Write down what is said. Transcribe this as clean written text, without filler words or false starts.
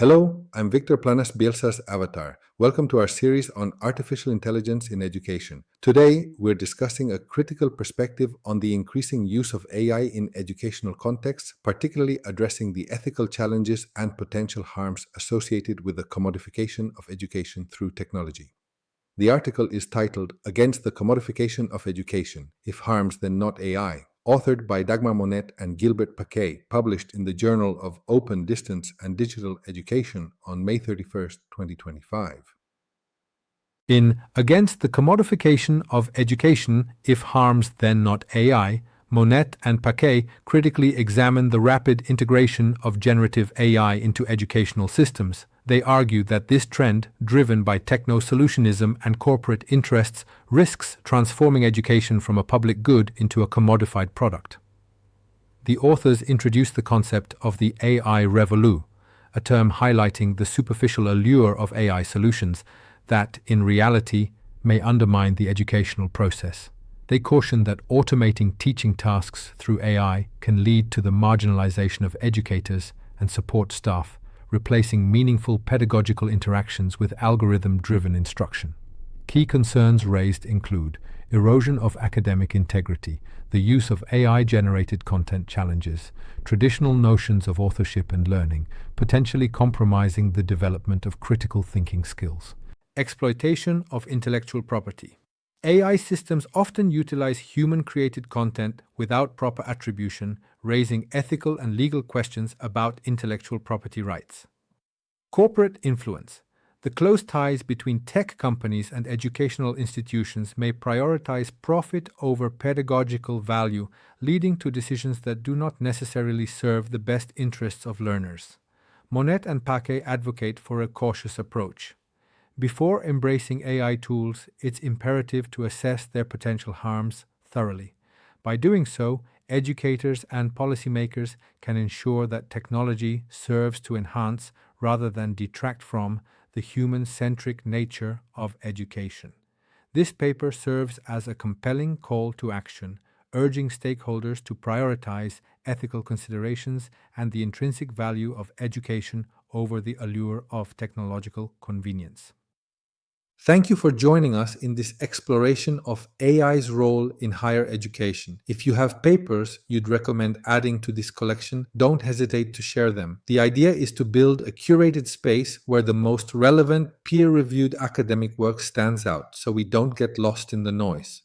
Hello, I'm Victor Planas Bielsa's avatar. Welcome to our series on artificial intelligence in education. Today, we're discussing a critical perspective on the increasing use of AI in educational contexts, particularly addressing the ethical challenges and potential harms associated with the commodification of education through technology. The article is titled Against the Commodification of Education, If Harms Then Not AI, authored by Dagmar Monett and Gilbert Paquet, published in the Journal of Open Distance and Digital Education on May 31st, 2025. In Against the Commodification of Education, If Harms Then Not AI, Monett and Paquet critically examine the rapid integration of generative AI into educational systems. They argue that this trend, driven by techno-solutionism and corporate interests, risks transforming education from a public good into a commodified product. The authors introduce the concept of the AI Revolu, a term highlighting the superficial allure of AI solutions that, in reality, may undermine the educational process. They caution that automating teaching tasks through AI can lead to the marginalization of educators and support staff, replacing meaningful pedagogical interactions with algorithm-driven instruction. Key concerns raised include erosion of academic integrity, the use of AI-generated content challenges, traditional notions of authorship and learning, potentially compromising the development of critical thinking skills. Exploitation of intellectual property. AI systems often utilize human-created content without proper attribution, raising ethical and legal questions about intellectual property rights. Corporate influence. The close ties between tech companies and educational institutions may prioritize profit over pedagogical value, leading to decisions that do not necessarily serve the best interests of learners. Monett and Paquet advocate for a cautious approach. Before embracing AI tools, it's imperative to assess their potential harms thoroughly. By doing so, educators and policymakers can ensure that technology serves to enhance rather than detract from the human-centric nature of education. This paper serves as a compelling call to action, urging stakeholders to prioritize ethical considerations and the intrinsic value of education over the allure of technological convenience. Thank you for joining us in this exploration of AI's role in higher education. If you have papers you'd recommend adding to this collection, don't hesitate to share them. The idea is to build a curated space where the most relevant, peer-reviewed academic work stands out, so we don't get lost in the noise.